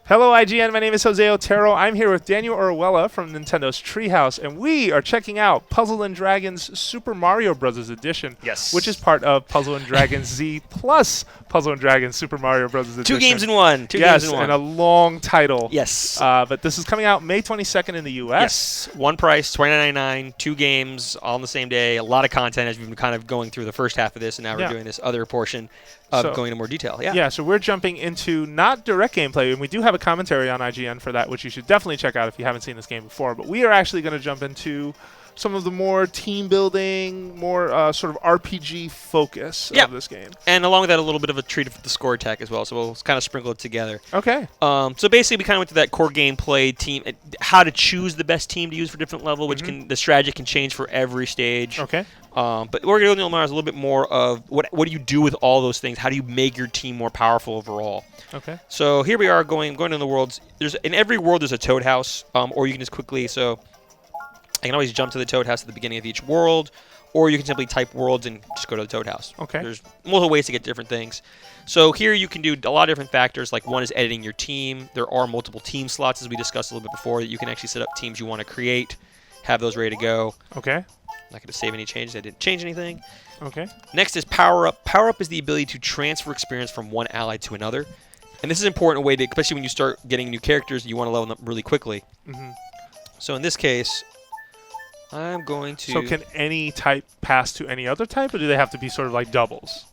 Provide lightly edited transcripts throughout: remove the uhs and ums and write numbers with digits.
Hello, IGN. My name is Jose Otero. I'm here with Daniel Orihuela from Nintendo's Treehouse, and we are checking out Puzzle & Dragons Super Mario Bros. Edition, Yes. which is part of Puzzle & Dragons Z plus Puzzle & Dragons Super Mario Bros. Edition. Two games in one. Yes, and a long title. Yes. But this is coming out May 22nd in the U.S. Yes. One price, $29.99, 2 games all on the same day. A lot of content as we've been kind of going through the first half of this, and now we're doing this other portion of going into more detail. Yeah, so we're jumping into not direct gameplay, and we do have a commentary on IGN for that, which you should definitely check out if you haven't seen this game before. But we are actually going to jump into some of the more team building, more sort of RPG focus of this game. And along with that, a little bit of a treat for the score attack as well, so we'll kind of sprinkle it together. Okay. So basically, we kind of went to that core gameplay team, how to choose the best team to use for different level, which the strategy can change for every stage. Okay. But we're going to go is a little bit more of what do you do with all those things? How do you make your team more powerful overall? Okay. So here we are going into the worlds. In every world there's a Toad House, or you can just quickly I can always jump to the Toad House at the beginning of each world, or you can simply type worlds and just go to the Toad House. Okay. There's multiple ways to get different things. So here you can do a lot of different factors. Like one is editing your team. There are multiple team slots, as we discussed a little bit before, that you can actually set up teams you want to create, have those ready to go. Okay. I'm not going to save any changes. I didn't change anything. Okay. Next is Power Up. Power Up is the ability to transfer experience from one ally to another. And this is an important way to, especially when you start getting new characters, you want to level them up really quickly. So in this case, I'm going to... So can any type pass to any other type, or do they have to be sort of like doubles?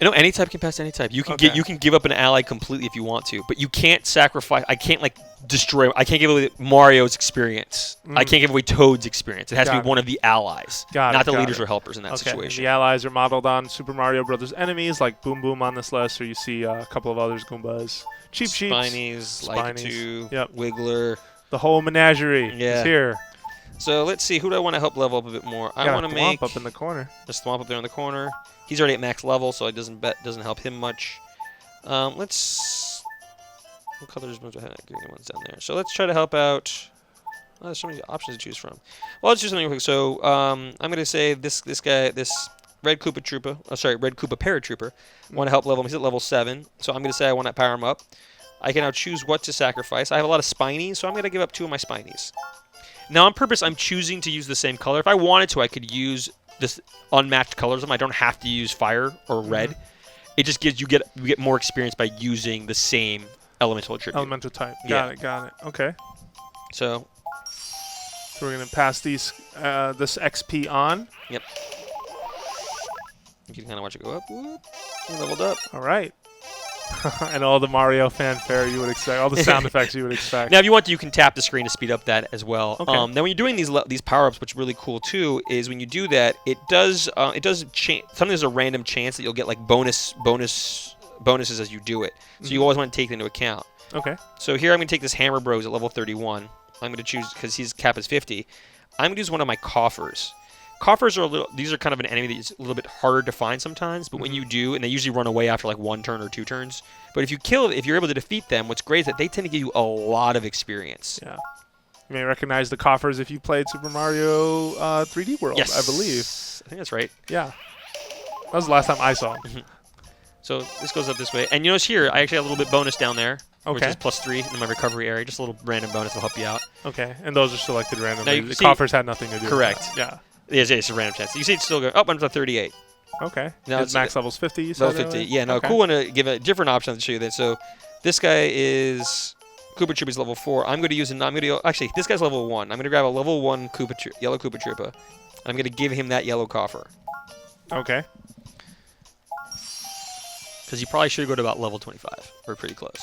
No, any type can pass to any type. You can you can give up an ally completely if you want to, but you can't sacrifice. I can't destroy. I can't give away Mario's experience. I can't give away Toad's experience. It has to be one of the allies, not the leaders or helpers in that situation. The allies are modeled on Super Mario Brothers enemies like Boom Boom on this list, or you see a couple of others, Goombas, Cheep Cheeps, Spinies, Lakitu, Wiggler. The whole menagerie is here. So let's see, who do I want to help level up a bit more? I want to make Thwomp up in the corner. The Thwomp up there in the corner. He's already at max level, so it doesn't help him much. Let's... What colors do I have? Green ones down there. So let's try to help out... Oh, there's so many options to choose from. Well, let's do something real quick. So I'm going to say this guy, this Red Koopa Paratrooper, I want to help level him. He's at level 7, so I'm going to say I want to power him up. I can now choose what to sacrifice. I have a lot of Spinies, so I'm going to give up 2 of my Spinies. Now, on purpose, I'm choosing to use the same color. If I wanted to, I could use this unmatched colors. I don't have to use fire or red. It just gives you get more experience by using the same elemental attribute. Elemental type. Got it. Okay. So we're gonna pass these this XP on. Yep. You can kind of watch it go up. Whoop. Leveled up. All right. And all the Mario fanfare you would expect, all the sound effects you would expect. Now, if you want to, you can tap the screen to speed up that as well. Okay. Now, when you're doing these power-ups, what's really cool too is when you do that, it does change. Sometimes there's a random chance that you'll get like bonuses as you do it. So you always want to take that into account. Okay. So here I'm going to take this Hammer Bros at level 31. I'm going to choose because his cap is 50. I'm going to use one of my coffers. Coffers are these are kind of an enemy that's a little bit harder to find sometimes, but when you do, and they usually run away after like 1 turn or 2 turns. But if you're able to defeat them, what's great is that they tend to give you a lot of experience. Yeah. You may recognize the coffers if you played Super Mario 3D World, yes. I believe. I think that's right. Yeah. That was the last time I saw them. So this goes up this way. And you notice here, I actually have a little bit bonus down there, which is +3 in my recovery area. Just a little random bonus to help you out. Okay. And those are selected randomly. The coffers had nothing to do correct. with that. Yeah. Yes, it's a random chance. You see it's still going up to 38. Okay. Now his max level's 50, you said? Level 50. Yeah, no, cool one to give a different option to show you that. So this guy is Koopa Troopa's level 4. I'm going to use actually, this guy's level 1. I'm going to grab a level 1 yellow Koopa Troopa. I'm going to give him that yellow coffer. Okay. Because you probably should go to about level 25. Or pretty close.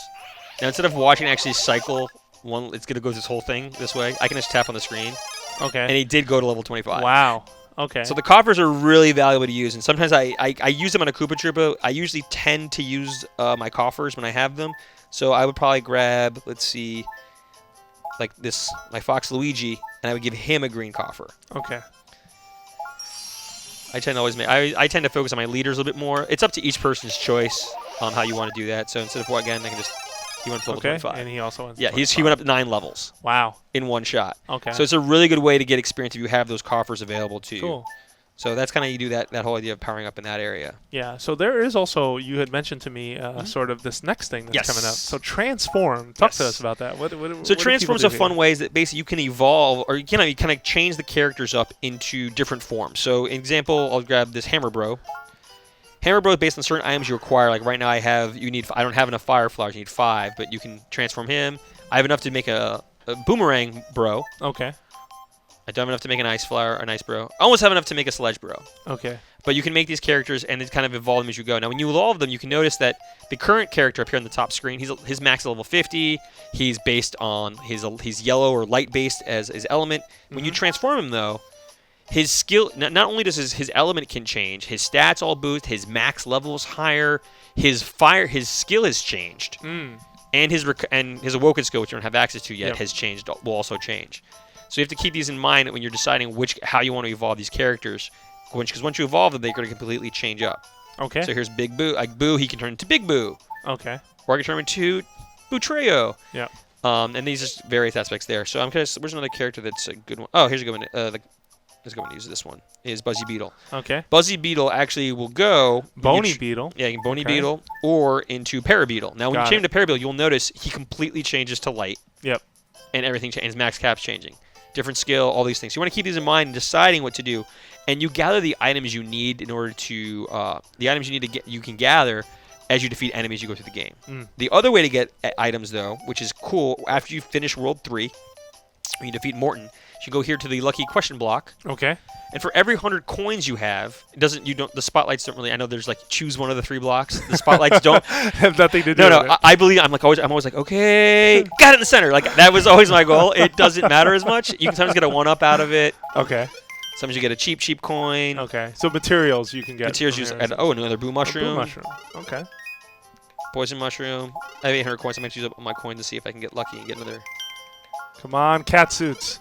Now, instead of watching actually cycle one, it's going to go this whole thing this way. I can just tap on the screen. Okay. And he did go to level 25. Wow. Okay. So the coffers are really valuable to use, and sometimes I use them on a Koopa Troopa. I usually tend to use my coffers when I have them. So I would probably grab, let's see, like this, my Fox Luigi, and I would give him a green coffer. Okay. I tend to always I tend to focus on my leaders a little bit more. It's up to each person's choice on how you want to do that. So instead of again, I can just he went to level 25. And he also went to 25. He went up 9 levels. Wow. In one shot. Okay. So it's a really good way to get experience if you have those coffers available to you. Cool. So that's kind of you do that whole idea of powering up in that area. Yeah. So there is also, you had mentioned to me sort of this next thing that's coming up. So transform. Talk to us about that. So transform's a fun way that basically you can evolve, or you kind of change the characters up into different forms. So example, I'll grab this Hammer Bro. Hammer Bro is based on certain items you require. Like right now I don't have enough fire flowers. You need 5, but you can transform him. I have enough to make a Boomerang Bro. Okay. I don't have enough to make an Ice Flower, an Ice Bro. I almost have enough to make a Sledge Bro. Okay. But you can make these characters and then kind of evolve them as you go. Now, when you evolve them, you can notice that the current character up here on the top screen, his max level 50. He's based on he's yellow or light based as his element. When you transform him, though, his skill not only does his element can change, his stats all boost, his max level is higher, his skill has changed, and his Awoken skill, which you don't have access to yet, has changed. Will also change. So you have to keep these in mind when you're deciding how you want to evolve these characters. Because once you evolve them, they're going to completely change up. Okay. So here's Big Boo. Like Boo, he can turn into Big Boo. Okay. Or I can turn him into Bootreo. Yeah. And these are various aspects there. So where's another character that's a good one? Oh, here's a good one. Let's go and use this one. Is Buzzy Beetle. Okay. Buzzy Beetle actually will go Bony Beetle. Yeah, Bony Beetle or into Parabeetle. Now, when you change to Parabeetle, you'll notice he completely changes to light. Yep. And everything changes. Max cap's changing. Different skill, all these things. You want to keep these in mind in deciding what to do, and you gather the items you need in order to you can gather as you defeat enemies you go through the game. The other way to get items, though, which is cool, after you finish World 3, when you defeat Morton, you go here to the lucky question block. Okay. And for every 100 coins you have, the spotlights don't really. I know there's like choose one of the 3 blocks. The spotlights don't have nothing to do. No, with it. I believe I'm always like, okay, got it in the center. Like that was always my goal. It doesn't matter as much. You can sometimes get a 1-up out of it. Okay. Sometimes you get a cheap coin. Okay. So materials you can get. Materials another Boo Mushroom. Boo Mushroom. Okay. Poison Mushroom. I have 800 coins. I might use up my coin to see if I can get lucky and get another. Come on, cat suits.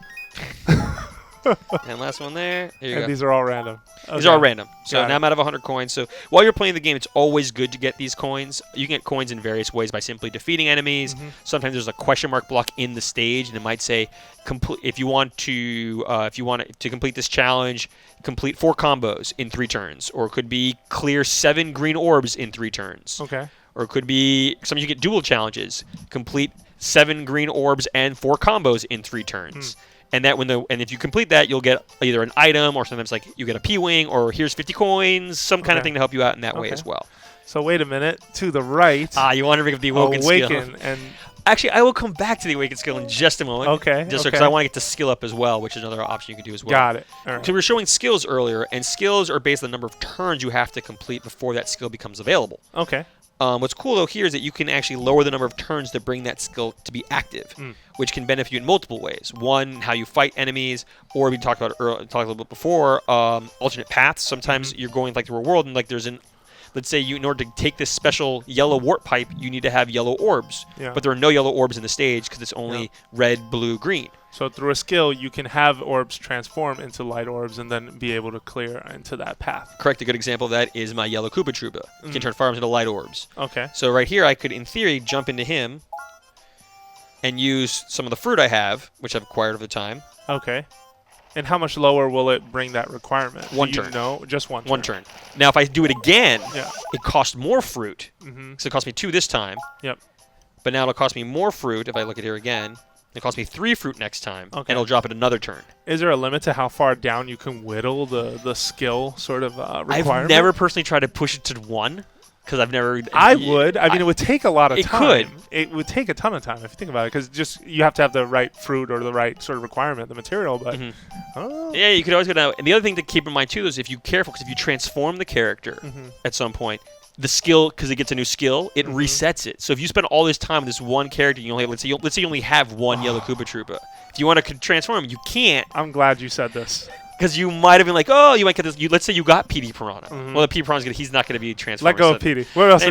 And last one there. Here you go. These are all random. Okay. These are all random. So now I'm out of 100 coins. So while you're playing the game, it's always good to get these coins. You can get coins in various ways by simply defeating enemies. Sometimes there's a question mark block in the stage, and it might say, if you want to complete this challenge, complete 4 combos in 3 turns, or it could be clear 7 green orbs in 3 turns. Okay. Or it could be sometimes you get dual challenges, complete 7 green orbs and 4 combos in 3 turns. And if you complete that, you'll get either an item, or sometimes like you get a P-wing, or here's 50 coins, some kind of thing to help you out in that way as well. So wait a minute, to the right. You want to bring up the Awoken skill. And actually, I will come back to the Awoken skill in just a moment. Okay. Just because I want to get the skill up as well, which is another option you can do as well. Got it. All right. So we were showing skills earlier, and skills are based on the number of turns you have to complete before that skill becomes available. Okay. What's cool, though, here is that you can actually lower the number of turns to bring that skill to be active, which can benefit you in multiple ways. One, how you fight enemies, or we talked about a little bit before, alternate paths. Sometimes you're going through a world, and let's say in order to take this special yellow warp pipe, you need to have yellow orbs. Yeah. But there are no yellow orbs in the stage because it's only red, blue, green. So through a skill, you can have orbs transform into light orbs and then be able to clear into that path. Correct. A good example of that is my yellow Koopa Troopa. You can turn farms into light orbs. Okay. So right here, I could, in theory, jump into him and use some of the fruit I have, which I've acquired over time. Okay. And how much lower will it bring that requirement? 1 turn. No, just 1 turn. 1 turn. Now, if I do it again, it costs more fruit. So it cost me 2 this time. Yep. But now it'll cost me more fruit if I look at here again. It costs me 3 fruit next time, and it'll drop it another turn. Is there a limit to how far down you can whittle the skill sort of requirement? I've never personally tried to push it to 1, because I've never... I would. I mean, it would take a lot of time. It would take a ton of time if you think about it, because you have to have the right fruit or the right sort of requirement, the material, but... I don't know. Yeah, you could always go down. And the other thing to keep in mind, too, is if you're careful, because if you transform the character at some point, the skill, because it gets a new skill, it resets it. So if you spend all this time with this one character, you only have, let's say you only have 1 yellow Koopa Troopa. If you want to transform him, you can't. I'm glad you said this. Because you might have been like, oh, you might get this. Let's say you got PD Piranha. Well, the PD Piranha's he's not going to be transformed. Let go of PD. What else?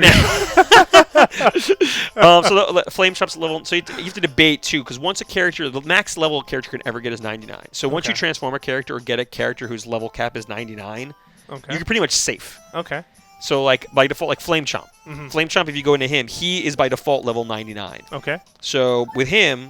So the Flame Chop's level. So you have to debate too, because once a character, the max level a character can ever get is 99. So once you transform a character or get a character whose level cap is 99, you're pretty much safe. Okay. So by default, like Flame Chomp. Flame Chomp, if you go into him, he is by default level 99. Okay. So with him,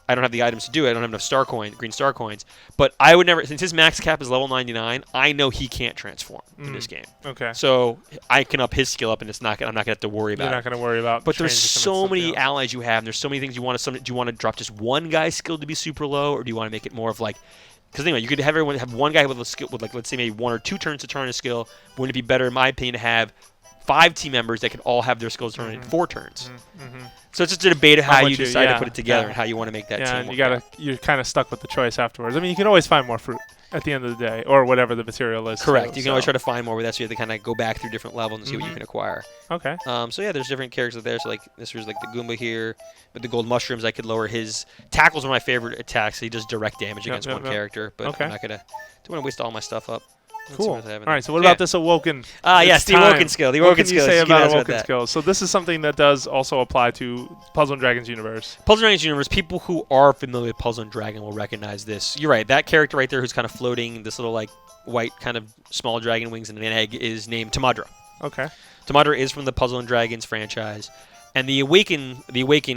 I don't have the items to do it. I don't have enough green star coins. But I would never, since his max cap is level 99, I know he can't transform in this game. Okay. So I can up his skill up, and I'm not gonna have to worry about it. You're not going to worry about. But there's changing so many else. allies you have, and there's so many things you want to. Do you want to drop just one guy's skill to be super low, or do you want to make it more of like? Because anyway, you could have everyone have one guy with a skill with like, let's say maybe 1 or 2 turns to turn a skill. Wouldn't it be better, in my opinion, to have 5 team members that can all have their skills turned in 4 turns? So it's just a debate of how you decide to put it together and how you want to make that team. Yeah, and you're kind of stuck with the choice afterwards. I mean, you can always find more fruit at the end of the day, or whatever the material is. Correct. Too, you can always try to find more, but that's you have to kind of go back through different levels and see what you can acquire. Okay. So yeah, there's different characters there. So like this was like the Goomba here, with the gold mushrooms. I could lower his tackles. One of my favorite attacks. He does direct damage against one character, but I'm not gonna. Don't want to waste all my stuff up. Cool. All right. So what about this Awoken? Yes, the Awoken skill. The Awoken skill. What can you say about Awoken skills? So this is something that does also apply to Puzzle and Dragons universe. Puzzle and Dragons universe. People who are familiar with Puzzle and Dragon will recognize this. You're right. That character right there, who's kind of floating, this little like white kind of small dragon wings and an egg, is named Tamadra. Okay. Tamadra is from the Puzzle and Dragons franchise. And the Awaken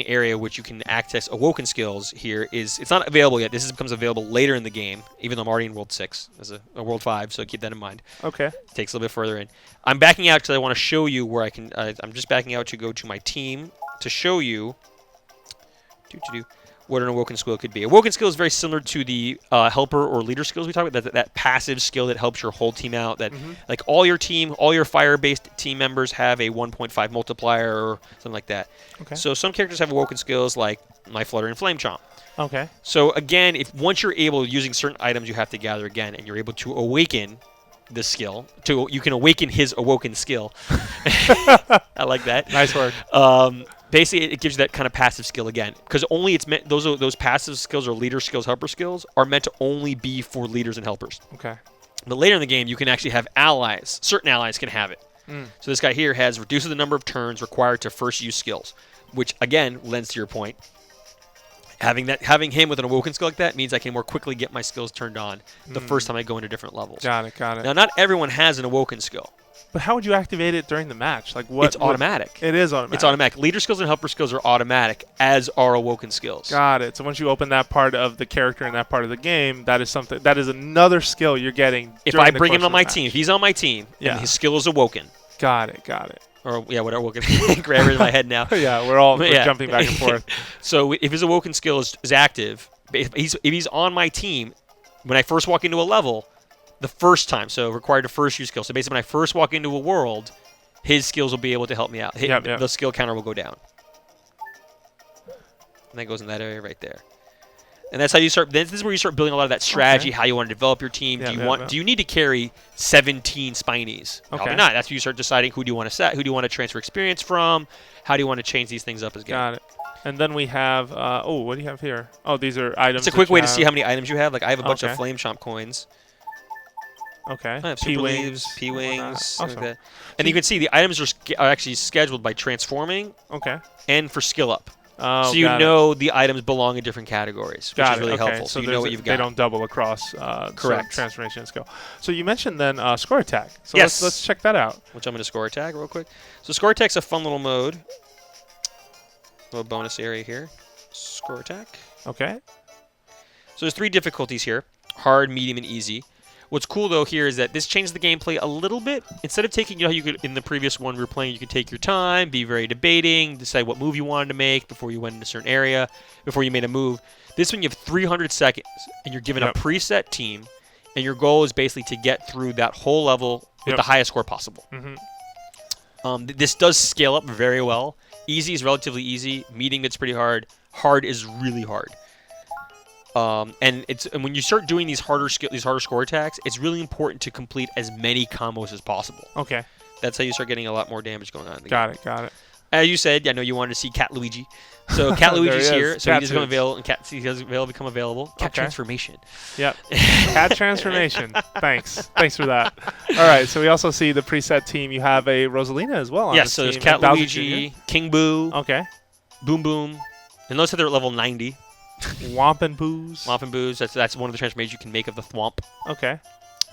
area, which you can access Awoken skills here, it's not available yet. This becomes available later in the game, even though I'm already in World 6 as a World 5, so keep that in mind. Okay. It takes a little bit further in. I'm backing out because I want to show you where I can. I'm just backing out to go to my team to show you what an Awoken skill could be. Awoken skill is very similar to the helper or leader skills we talked about, that passive skill that helps your whole team out. That like all your fire-based team members have a 1.5 multiplier or something like that. Okay. So some characters have Awoken skills like my Flutter and Flame Chomp. Okay. So again, once you're able, using certain items you have to gather again, and you're able to awaken the skill, you can awaken his Awoken skill. I like that. Nice work. Basically, it gives you that kind of passive skill again, because only it's meant those passive skills or leader skills, helper skills are meant to only be for leaders and helpers. Okay. But later in the game, you can actually have allies. Certain allies can have it. So this guy here reduces the number of turns required to first use skills, which again lends to your point. Having him with an Awoken skill like that means I can more quickly get my skills turned on the first time I go into different levels. Got it. Now, not everyone has an Awoken skill. But how would you activate it during the match? Like what? It's automatic. It is automatic. It's automatic. Leader skills and helper skills are automatic, as are Awoken skills. Got it. So once you open that part of the character in that part of the game, that is another skill you're getting. If I bring him on my team, if he's on my team, and his skill is Awoken. Got it. Or whatever Awoken. Grammar in my head now. Yeah, we're jumping back and forth. So if his Awoken skill is active, if he's on my team, when I first walk into a level, the first time, so required to first use skill. So basically, when I first walk into a world, his skills will be able to help me out. The skill counter will go down. And that goes in that area right there. And that's how you start. This is where you start building a lot of that strategy, how you want to develop your team. Do you need to carry 17 Spinies? Probably not. That's where you start deciding who do you want to set, who do you want to transfer experience from, how do you want to change these things up as well. Got it. And then we have, what do you have here? Oh, these are items. It's a quick way to see how many items you have. Like I have a bunch of Flame Chomp coins. Okay. I have P-Wings, P-Wings, awesome. Like that. And you can see the items are actually scheduled by transforming and for skill up. So you know the items belong in different categories, which is really helpful. So you know what you've got. They don't double across correct transformation skill. So you mentioned then score attack. So yes. let's check that out. We'll jump into score attack real quick. So score attack's a fun little mode. Little bonus area here. Score attack. Okay. So there's 3 difficulties here: hard, medium, and easy. What's cool though here is that this changes the gameplay a little bit. Instead of taking, how you could in the previous one we were playing, you could take your time, be very debating, decide what move you wanted to make before you went into a certain area, before you made a move. This one you have 300 seconds, and you're given a preset team, and your goal is basically to get through that whole level with the highest score possible. This does scale up very well. Easy is relatively easy. Medium gets pretty hard. Hard is really hard. And when you start doing these harder score attacks, it's really important to complete as many combos as possible. Okay. That's how you start getting a lot more damage going on in the game. Got it. As you said, I know you wanted to see Cat Luigi. So Cat Luigi's here. So he does become available, and he does become available. Cat transformation. Yep. Cat transformation. Thanks for that. All right. So we also see the preset team. You have a Rosalina as well. Yes. So there's Cat Luigi, King Boo. Okay. Boom Boom. And notice that they're at level 90. Womp and Boos. Womp and Boos. That's one of the transformations you can make of the Thwomp. Okay.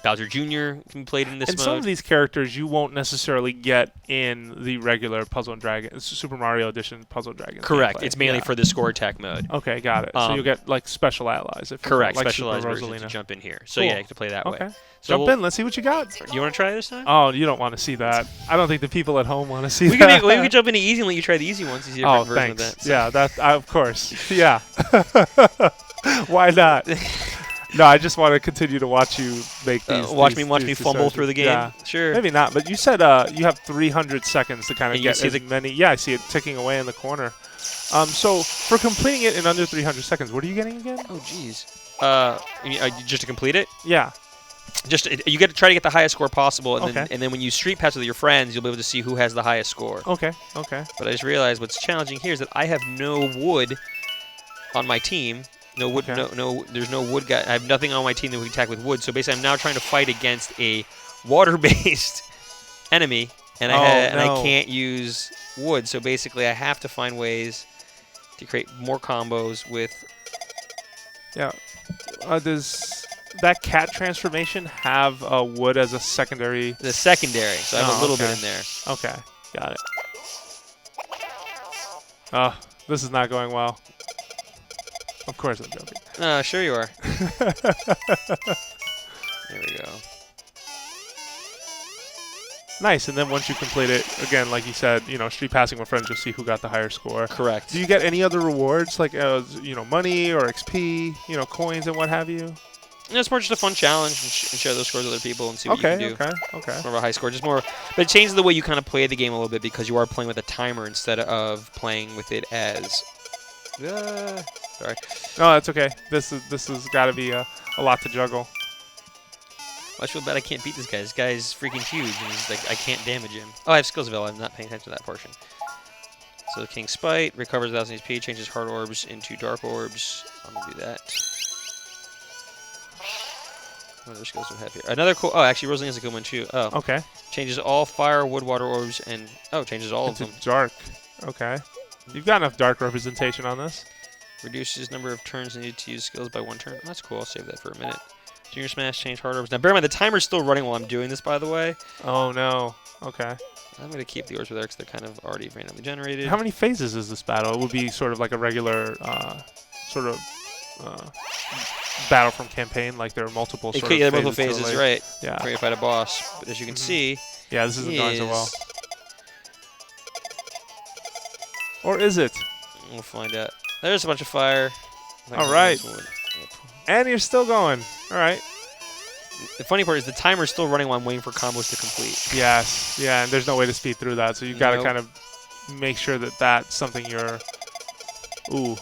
Bowser Jr. can be played in this And mode. some of these characters you won't necessarily get in the regular Puzzle and Dragon, Super Mario Edition Puzzle and Dragon. Correct. gameplay. It's mainly for the score attack mode. Okay, got it. So you'll get like special allies. If Correct. like Specialized Super versions to Rosalina. jump in here. So Cool. yeah, you have to play that way. Okay. So Jump in. Let's see what you got. You want to try this time? Oh, you don't want to see that. I don't think the people at home want to see We that. can jump into easy and let you try the easy ones. Easy Oh, version thanks. of that. So. Yeah, that of course. Yeah. Why not? No, I just want to continue to watch you make these. Watch me these fumble decisions. through the game. Yeah. Sure. Maybe not, but you said you have 300 seconds to kind of And you get see as many. Yeah, I see it ticking away in the corner. So for completing it in under 300 seconds, what are you getting again? Oh, jeez. Just to complete it? Yeah. Just you get to try to get the highest score possible, and Okay. then when you street pass with your friends, you'll be able to see who has the highest score. Okay. Okay. But I just realized what's challenging here is that I have no wood on my team. No wood. Okay. No. There's no wood guy. I have nothing on my team that we can attack with wood. So basically, I'm now trying to fight against a water-based enemy, and I can't use wood. So basically, I have to find ways to create more combos with. Yeah. Does that cat transformation have wood as a secondary? The secondary. So I have a little bit in there. Okay. Got it. Oh, this is not going well. Of course I'm joking. Sure you are. There we go. Nice, and then once you complete it, again, like you said, street passing with friends, you'll see who got the higher score. Correct. Do you get any other rewards, like, money or XP, coins and what have you? It's more just a fun challenge and share those scores with other people and see what you can do. Okay. More of a high score, but it changes the way you kind of play the game a little bit because you are playing with a timer instead of playing with it as. Sorry. No, that's okay. This has got to be a lot to juggle. I feel bad I can't beat this guy. This guy's freaking huge, and he's like I can't damage him. Oh, I have skills available. I'm not paying attention to that portion. So the King's Spite recovers 1,000 HP, changes hard orbs into dark orbs. I'm gonna do that. What other skills do I have here? Another cool. Oh, actually, Rosalina's a good one too. Oh. Okay. Changes all fire, wood, water orbs, and changes all of them. Dark. Okay. You've got enough dark representation on this. Reduces number of turns needed to use skills by 1 turn. That's cool. I'll save that for a minute. Junior Smash, change hard orbs. Now, bear in mind, the timer's still running while I'm doing this, by the way. Oh, no. Okay. I'm going to keep the orbs there because they're kind of already randomly generated. How many phases is this battle? It would be sort of like a regular battle from campaign, like there are multiple sort of multiple phases, right. Yeah. Before you fight a boss. But as you can see... Yeah, this isn't going so well. Or is it? We'll find out. There's a bunch of fire. All right. And you're still going. All right. The funny part is the timer's still running while I'm waiting for combos to complete. Yes. Yeah, and there's no way to speed through that, so you've got to kind of make sure that that's something you're... Ooh.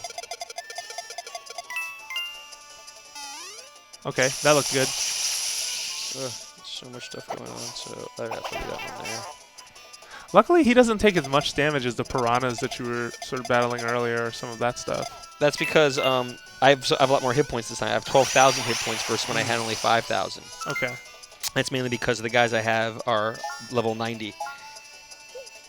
Okay, that looked good. So much stuff going on, so I have to do that one there. Luckily, he doesn't take as much damage as the piranhas that you were sort of battling earlier, or some of that stuff. That's because I have a lot more hit points this time. I have 12,000 hit points versus when I had only 5,000. Okay. That's mainly because the guys I have are level 90.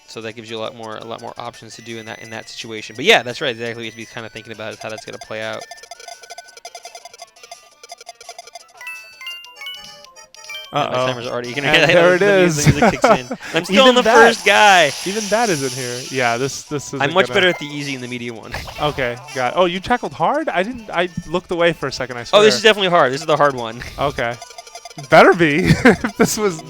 So that gives you a lot more options to do in that situation. But yeah, that's right. Exactly what you have to be kind of thinking about is how that's going to play out. Uh-oh. My timer's already. You can And hear that. there it is. The music kicks in. I'm still Even on the first guy. Even that isn't here. Yeah, this is. I'm much better at the easy and the medium one. Okay, got it. Oh, you tackled hard? I looked away for a second, I swear. Oh, this is definitely hard. This is the hard one. Okay. Better be. If this was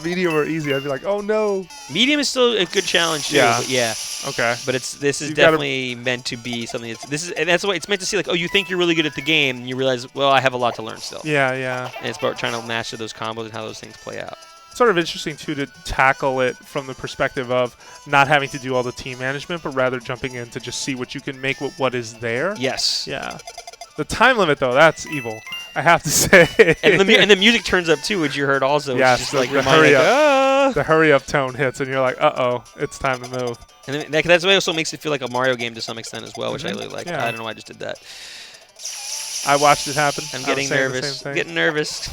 medium or easy, I'd be like, oh no. Medium is still a good challenge too. Yeah. But yeah. Okay. But this is definitely meant to be something. And that's why it's meant to see like, oh, you think you're really good at the game, and you realize, well, I have a lot to learn still. Yeah, yeah. And it's about trying to master those combos and how those things play out. Sort of interesting too to tackle it from the perspective of not having to do all the team management, but rather jumping in to just see what you can make with what is there. Yes. Yeah. The time limit though, that's evil. I have to say. And the music turns up too, which you heard also. Yes, just the like hurry up. Ah! The hurry up tone hits, and you're like, uh-oh, it's time to move. And then that's why it also makes it feel like a Mario game to some extent as well, which I really like. Yeah. I don't know why I just did that. I watched it happen. I'm getting nervous. Getting nervous.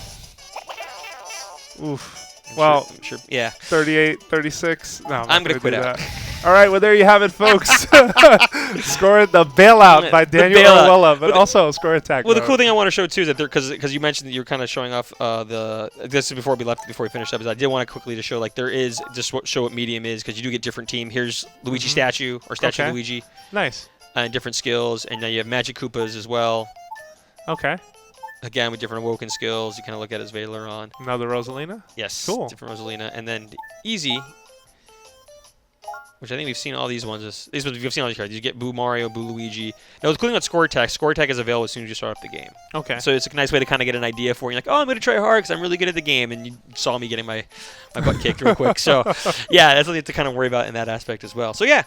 Oof. I'm Well, sure, yeah. 38, 36. No, I'm going to quit out. All right, well, there you have it, folks. Score the bailout by Daniel Orihuela, but also score attack. Well, the cool thing I want to show too is that because you mentioned that you're kind of showing off this is before we finished up. Is I did want to quickly to show like there is just show what medium is because you do get different team. Here's Luigi statue or statue of Luigi. Nice. And different skills, and now you have Magic Koopas as well. Okay. Again, with different Awoken skills, you kind of look at his Valeron. Another Rosalina? Yes. Cool. Different Rosalina. And then Easy, which I think we've seen all these ones. We've seen all these cards. You get Boo Mario, Boo Luigi. Now, the cool thing about Score Attack is available as soon as you start up the game. Okay. So it's a nice way to kind of get an idea for you. Like, oh, I'm going to try hard because I'm really good at the game. And you saw me getting my butt kicked real quick. So, yeah, that's something to kind of worry about in that aspect as well. So, yeah.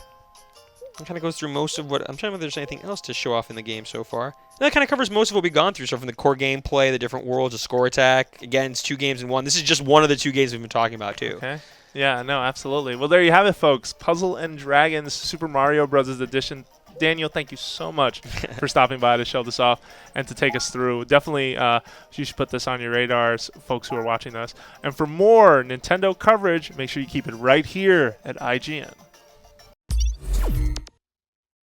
It kind of goes through most of what... I'm trying to know if there's anything else to show off in the game so far. And that kind of covers most of what we've gone through. So from the core gameplay, the different worlds, the Score Attack. Again, it's 2 games in 1. This is just one of the 2 games we've been talking about, too. Okay. Yeah, no, absolutely. Well, there you have it, folks. Puzzle and Dragons Super Mario Bros. Edition. Daniel, thank you so much for stopping by to show this off and to take us through. Definitely, you should put this on your radars, folks who are watching us. And for more Nintendo coverage, make sure you keep it right here at IGN.